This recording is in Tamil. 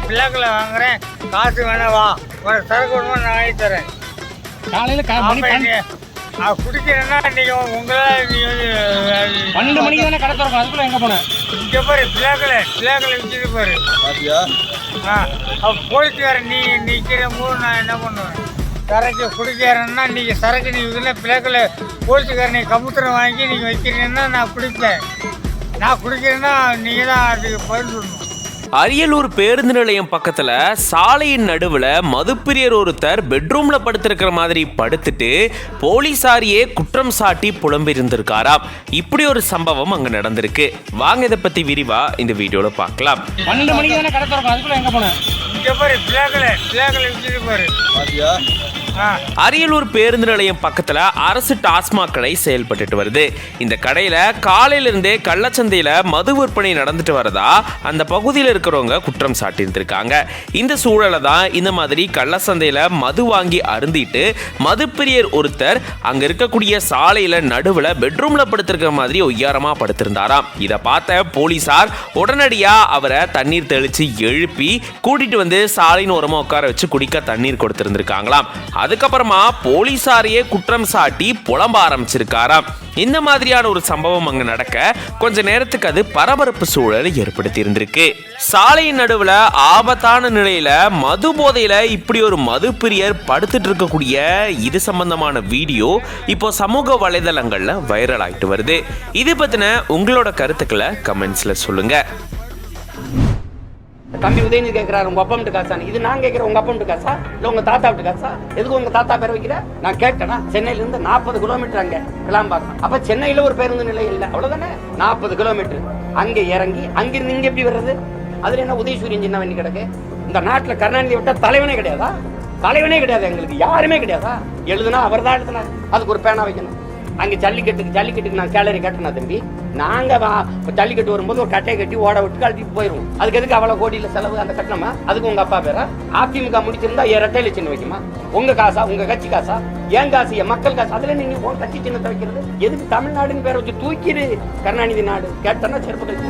பிள்ளைகளை வாங்குறேன், காசு வேணவா ஒரு சரக்கு விடுமா நான் வாங்கி தரேன். காலையில் குடிக்கிறேன்னா நீங்கள் உங்களால் நீங்கள் 12 மணிக்கு தானே கடை திறக்கும், அதுக்குள்ள எங்கே போனேன்? இங்கே பாரு பிள்ளைகளை விற்கிது பாரு. போலீஸ்காரன் நீ நிற்கிற போது நான் என்ன பண்ணுவேன்? சரக்கு குடிக்கிறேன்னா நீங்கள் சரக்கு நீங்கள் பிள்ளைகளை போலீஸ்காரன் நீங்கள் கபுத்திரம் வாங்கி நீங்கள் வைக்கிறீங்கன்னா நான் குடிப்பேன். நான் குடிக்கிறேன்னா நீங்கள் தான் அதுக்கு பதில் சொல்லணும். அரியலூர் பேருந்து நிலையம் பக்கத்துல சாலையின் நடுவுல மதுப்பிரியர் ஒருத்தர் பெட்ரூம்ல படுத்திருக்கிற மாதிரி படுத்துட்டு போலீசாரியே குற்றம் சாட்டி புலம்பிருந்திருக்காராம். இப்படி ஒரு சம்பவம் அங்க நடந்திருக்கு. வாங்க இதை பத்தி விரிவா இந்த வீடியோல பார்க்கலாம். 12 மணிக்கு தானே கடை திறக்கும், அதுக்குள்ள எங்க போனேன்? இங்க பாரு பிள்ளைகளை விற்கிது பாரு. அரியலூர் பேருந்து நிலையம் பக்கத்துல அரசு டாஸ்மாக் கடை செயல்பட்டு வருது. இந்த கடையில காலையில இருந்தே கள்ளச்சந்தையில மது விற்பனை நடந்துட்டு வரதா அந்த பகுதியில் இருக்கிறவங்க குற்றம் சாட்டியிருந்திருக்காங்க. இந்த சூழலை தான் இந்த மாதிரி கள்ளச்சந்தையில மது வாங்கி அருந்திட்டு மதுப்பிரியர் ஒருத்தர் அங்க இருக்கக்கூடிய சாலையில நடுவுல பெட்ரூம்ல படுத்திருக்கிற மாதிரி ஒய்யாரமா படுத்திருந்தாராம். இதை பார்த்த போலீசார் உடனடியா அவரை தண்ணீர் தெளிச்சு எழுப்பி கூட்டிட்டு வந்து சாலையின் ஓரமா உட்கார வச்சு குடிக்க தண்ணீர் கொடுத்திருந்திருக்காங்களாம். அதுக்கப்புறமா போலீசாரையே குற்றம் சாட்டி புலம்ப ஆரம்பிச்சிருக்காராம். இந்த மாதிரியான ஒரு சம்பவம் அங்க நடக்க கொஞ்ச நேரத்துக்கு அது பரபரப்பு சூழலை ஏற்படுத்தி இருந்திருக்கு. சாலையின் நடுவுல ஆபத்தான நிலையில மது போதையில இப்படி ஒரு மது பிரியர் படுத்துட்டு இருக்கக்கூடிய இது சம்பந்தமான வீடியோ இப்போ சமூக வலைதளங்கள்ல வைரல் ஆயிட்டு வருது. இது பத்தின உங்களோட கருத்துக்களை கமெண்ட்ஸ்ல சொல்லுங்க. தம்பி உதயநிதி கேட்கிறாரு உங்க அப்பா வீட்டு காசா? இது நான் கேட்கிறேன் உங்க அப்பா வீட்டு காசா இல்ல உங்க தாத்தா வீட்டு காசா? எதுக்கு உங்க தாத்தா பேர் வைக்கிற? நான் கேட்டேன்னா சென்னையில இருந்து 40 கிலோமீட்டர் அங்க கிளாம்பாக்கம். அப்ப சென்னையில ஒரு பேருந்து நிலையம் இல்ல, அவ்வளவுதானே? 40 கிலோமீட்டர் அங்க இறங்கி அங்கிருந்து இங்க எப்படி வர்றது? அதுல என்ன உதயசூரியன் சின்ன வண்டி கிடக்கு? இந்த நாட்டுல கருணாநிதி விட்டா தலைவனே கிடையாதா? தலைவனே கிடையாது, எங்களுக்கு யாருமே கிடையாதா? எழுதுனா அவர் தான் எழுதுனாரு, அதுக்கு ஒரு பேனா வைக்கணும். அங்கே ஜல்லிக்கட்டுக்கு நான் கேலரி கட்டினா தம்பி, நாங்கள் ஜல்லிக்கட்டு வரும்போது ஒரு கட்டையை கட்டி ஓட விட்டு கழட்டிட்டு போயிடுவோம். அதுக்கு எதுக்கு அவ்வளோ கோடியில் செலவு? அந்த கட்டணமா? அதுக்கு உங்க அப்பா பேரா? அதிமுக முடிச்சிருந்தா ரெட்டையில சின்ன வைக்குமா? உங்க காசா? உங்க கட்சி காசா? ஏன் காசு? என் மக்கள் காசு. அதுல நீங்க உங்க கட்சி சின்னத்தை வைக்கிறது எதுக்கு? தமிழ்நாடுன்னு பேரை வச்சு தூக்கிடு கருணாநிதி நாடு. கேட்டனா செருப்பு கட்சி.